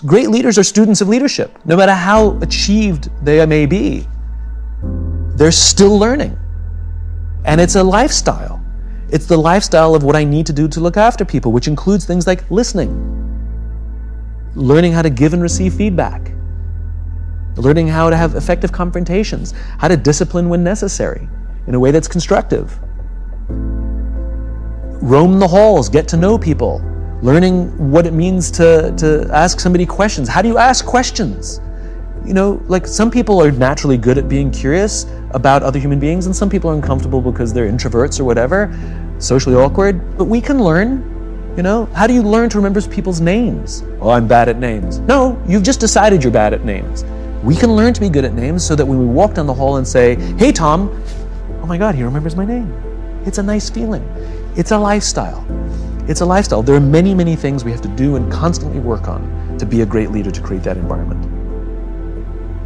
Great leaders are students of leadership. No matter how achieved they may be, they're still learning. And it's a lifestyle. It's the lifestyle of what I need to do to look after people, which includes things like listening, learning how to give and receive feedback, learning how to have effective confrontations, how to discipline when necessary in a way that's constructive. Roam the halls, get to know people, learning what it means to ask somebody questions. How do you ask questions? Like some people are naturally good at being curious about other human beings, and some people are uncomfortable because they're introverts or whatever, socially awkward. But we can learn, how do you learn to remember people's names? Oh, I'm bad at names. No, you've just decided you're bad at names. We can learn to be good at names so that when we walk down the hall and say, hey, Tom, oh my God, he remembers my name. It's a nice feeling. It's a lifestyle. It's a lifestyle. There are many, many things we have to do and constantly work on to be a great leader, to create that environment.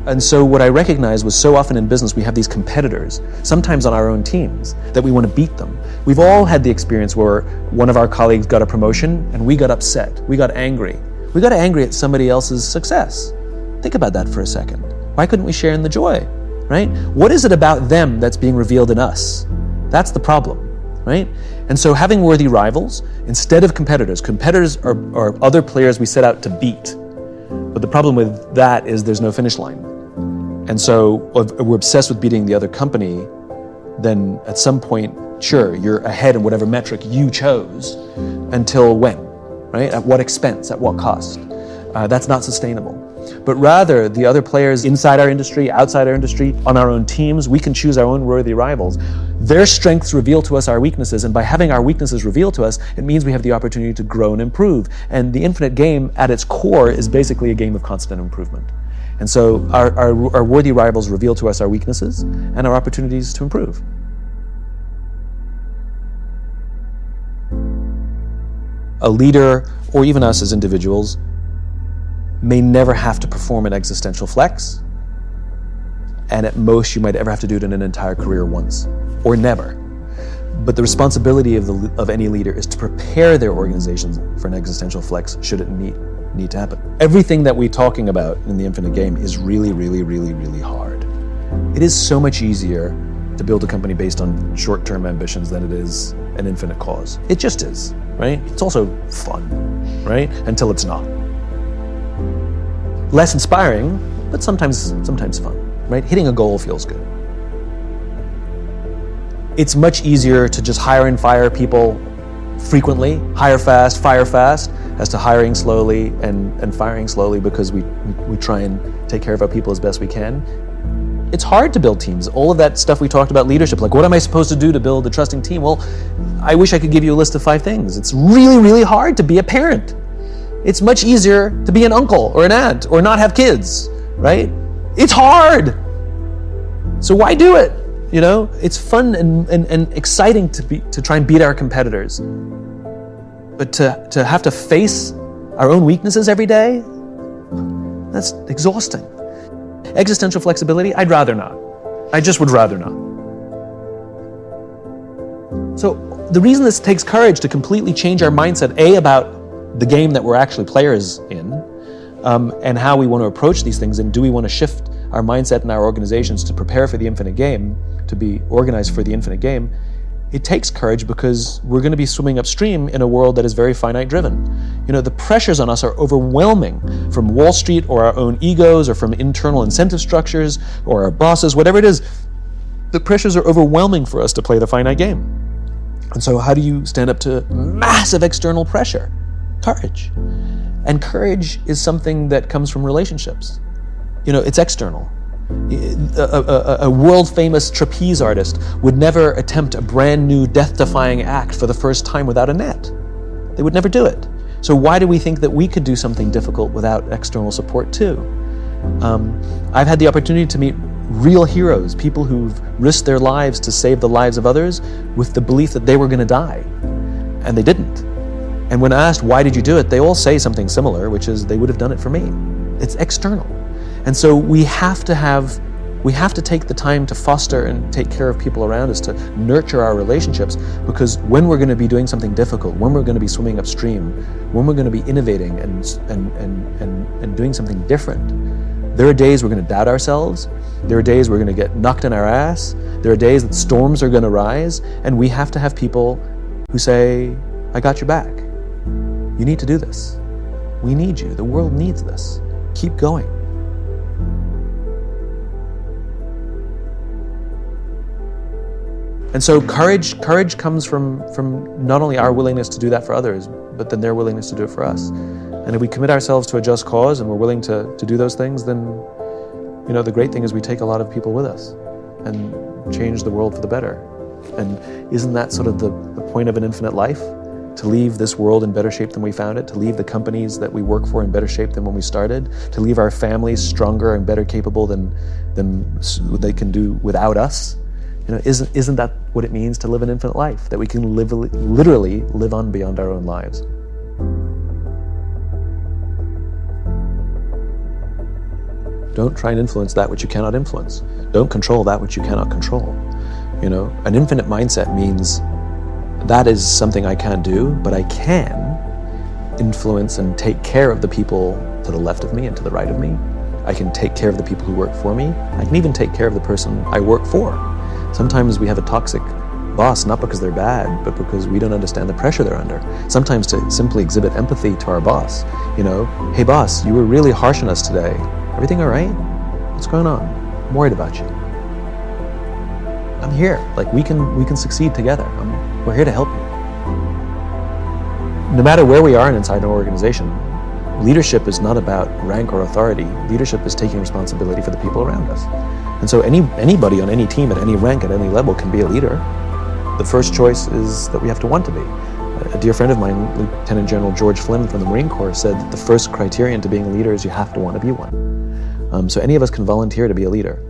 And so what I recognized was so often in business, we have these competitors, sometimes on our own teams, that we want to beat them. We've all had the experience where one of our colleagues got a promotion and we got upset. We got angry. We got angry at somebody else's success. Think about that for a second. Why couldn't we share in the joy, right? What is it about them that's being revealed in us? That's the problem, right? And so having worthy rivals instead of competitors. Competitors are other players we set out to beat. But the problem with that is there's no finish line. And so if we're obsessed with beating the other company, then at some point, sure, you're ahead in whatever metric you chose. Until when, right? At what expense? At what cost? That's not sustainable. But rather, the other players inside our industry, outside our industry, on our own teams, we can choose our own worthy rivals. Their strengths reveal to us our weaknesses, and by having our weaknesses revealed to us, it means we have the opportunity to grow and improve. And the infinite game, at its core, is basically a game of constant improvement. And so our worthy rivals reveal to us our weaknesses and our opportunities to improve. A leader, or even us as individuals, may never have to perform an existential flex, and at most you might ever have to do it in an entire career once, or never. But the responsibility of any leader is to prepare their organizations for an existential flex should it need to happen. Everything that we're talking about in the infinite game is really, really, really, really hard. It is so much easier to build a company based on short-term ambitions than it is an infinite cause. It just is, right? It's also fun, right? Until it's not. Less inspiring, but sometimes fun, right? Hitting a goal feels good. It's much easier to just hire and fire people frequently, hire fast, fire fast, as to hiring slowly and firing slowly because we try and take care of our people as best we can. It's hard to build teams. All of that stuff we talked about leadership, like what am I supposed to do to build a trusting team? Well, I wish I could give you a list of 5 things. It's really, really hard to be a parent. It's much easier to be an uncle or an aunt or not have kids, right? It's hard. So why do it? It's fun and exciting to try and beat our competitors. But to have to face our own weaknesses every day, that's exhausting. Existential flexibility, I'd rather not. I just would rather not. So the reason this takes courage to completely change our mindset, about the game that we're actually players in, and how we want to approach these things, and do we want to shift our mindset in our organizations to prepare for the infinite game, to be organized for the infinite game, it takes courage because we're going to be swimming upstream in a world that is very finite driven. The pressures on us are overwhelming from Wall Street or our own egos or from internal incentive structures or our bosses, whatever it is. The pressures are overwhelming for us to play the finite game. And so how do you stand up to massive external pressure? Courage. And courage is something that comes from relationships. It's external. A world-famous trapeze artist would never attempt a brand new death-defying act for the first time without a net. They would never do it. So why do we think that we could do something difficult without external support too? I've had the opportunity to meet real heroes, people who've risked their lives to save the lives of others with the belief that they were going to die, and they didn't. And when asked, why did you do it? They all say something similar, which is they would have done it for me. It's external. And so we have to have We have to take the time to foster and take care of people around us, to nurture our relationships, because when we're going to be doing something difficult, when we're going to be swimming upstream, when we're going to be innovating and doing something different, there are days we're going to doubt ourselves. There are days we're going to get knocked in our ass. There are days that storms are going to rise, and we have to have people who say, I got your back. You need to do this. We need you. The world needs this. Keep going. And so courage comes from not only our willingness to do that for others, but then their willingness to do it for us. And if we commit ourselves to a just cause and we're willing to do those things, then the great thing is we take a lot of people with us and change the world for the better. And isn't that sort of the point of an infinite life? To leave this world in better shape than we found it, to leave the companies that we work for in better shape than when we started, to leave our families stronger and better capable than they can do without us. Isn't that what it means to live an infinite life? That we can literally live on beyond our own lives. Don't try and influence that which you cannot influence. Don't control that which you cannot control. An infinite mindset means that is something I can't do, but I can influence and take care of the people to the left of me and to the right of me. I can take care of the people who work for me. I can even take care of the person I work for. Sometimes we have a toxic boss, not because they're bad, but because we don't understand the pressure they're under. Sometimes to simply exhibit empathy to our boss. Hey boss, you were really harsh on us today. Everything all right? What's going on? I'm worried about you. I'm here. We can succeed together. We're here to help you. No matter where we are inside an organization, leadership is not about rank or authority. Leadership is taking responsibility for the people around us. And so anybody on any team at any rank at any level can be a leader. The first choice is that we have to want to be. A dear friend of mine, Lieutenant General George Flynn from the Marine Corps, said that the first criterion to being a leader is you have to want to be one. So any of us can volunteer to be a leader.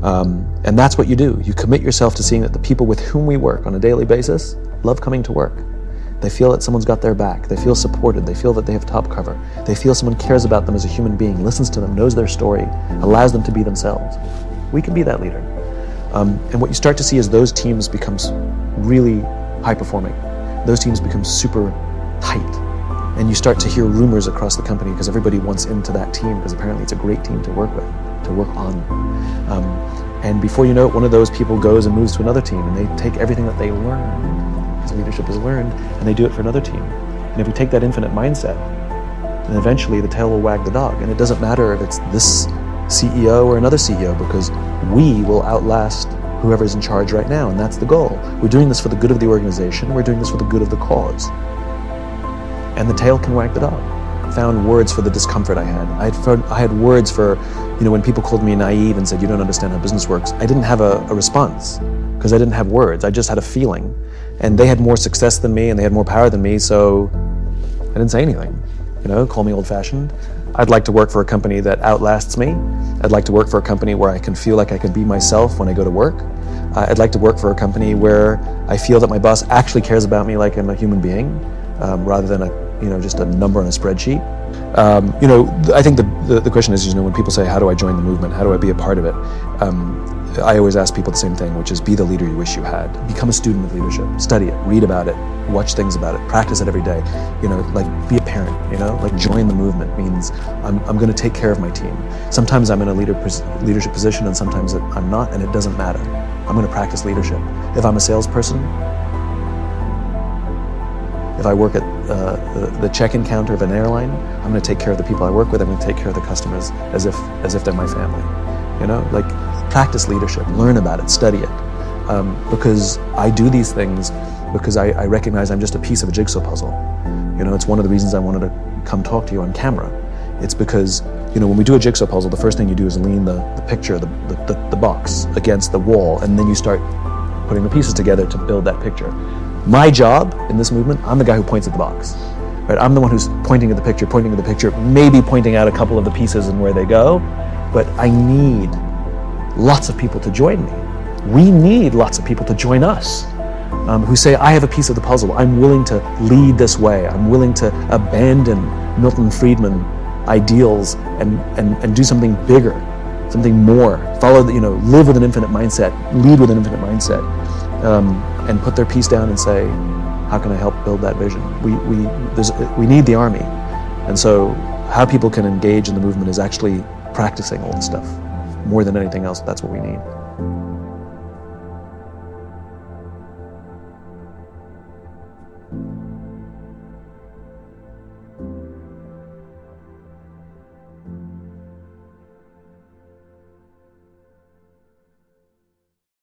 And that's what you do. You commit yourself to seeing that the people with whom we work on a daily basis love coming to work. They feel that someone's got their back. They feel supported. They feel that they have top cover. They feel someone cares about them as a human being, listens to them, knows their story, allows them to be themselves. We can be that leader. And what you start to see is those teams become really high performing. Those teams become super tight. And you start to hear rumors across the company because everybody wants into that team because apparently it's a great team to work with, to work on. And before you know it, one of those people goes and moves to another team and they take everything that they learned, because leadership is learned, and they do it for another team. And if we take that infinite mindset, then eventually the tail will wag the dog. And it doesn't matter if it's this CEO or another CEO, because we will outlast whoever's in charge right now, and that's the goal. We're doing this for the good of the organization. We're doing this for the good of the cause. And the tail can wag the dog. I found words for the discomfort I had. I had words for, when people called me naive and said, you don't understand how business works. I didn't have a response because I didn't have words. I just had a feeling. And they had more success than me and they had more power than me, so I didn't say anything. Call me old-fashioned. I'd like to work for a company that outlasts me. I'd like to work for a company where I can feel like I can be myself when I go to work. I'd like to work for a company where I feel that my boss actually cares about me like I'm a human being, rather than just a number on a spreadsheet. I think the question is, when people say, how do I join the movement? How do I be a part of it? I always ask people the same thing, which is be the leader you wish you had. Become a student of leadership. Study it, read about it, watch things about it, practice it every day. Be a parent, join the movement means I'm going to take care of my team. Sometimes I'm in a leadership position and sometimes I'm not, and it doesn't matter. I'm going to practice leadership. If I'm a salesperson, if I work at the check-in counter of an airline, I'm going to take care of the people I work with. I'm going to take care of the customers as if they're my family. Practice leadership, learn about it, study it. Because I do these things because I recognize I'm just a piece of a jigsaw puzzle. It's one of the reasons I wanted to come talk to you on camera. It's because, when we do a jigsaw puzzle, the first thing you do is lean the picture, the box against the wall, and then you start putting the pieces together to build that picture. My job in this movement, I'm the guy who points at the box. Right? I'm the one who's pointing at the picture, maybe pointing out a couple of the pieces and where they go, but I need lots of people to join me. We need lots of people to join us, who say, I have a piece of the puzzle. I'm willing to lead this way. I'm willing to abandon Milton Friedman ideals and do something bigger, something more. Live with an infinite mindset, lead with an infinite mindset, and put their piece down and say, how can I help build that vision? We need the army, and so how people can engage in the movement is actually practicing all this stuff. More than anything else, that's what we need.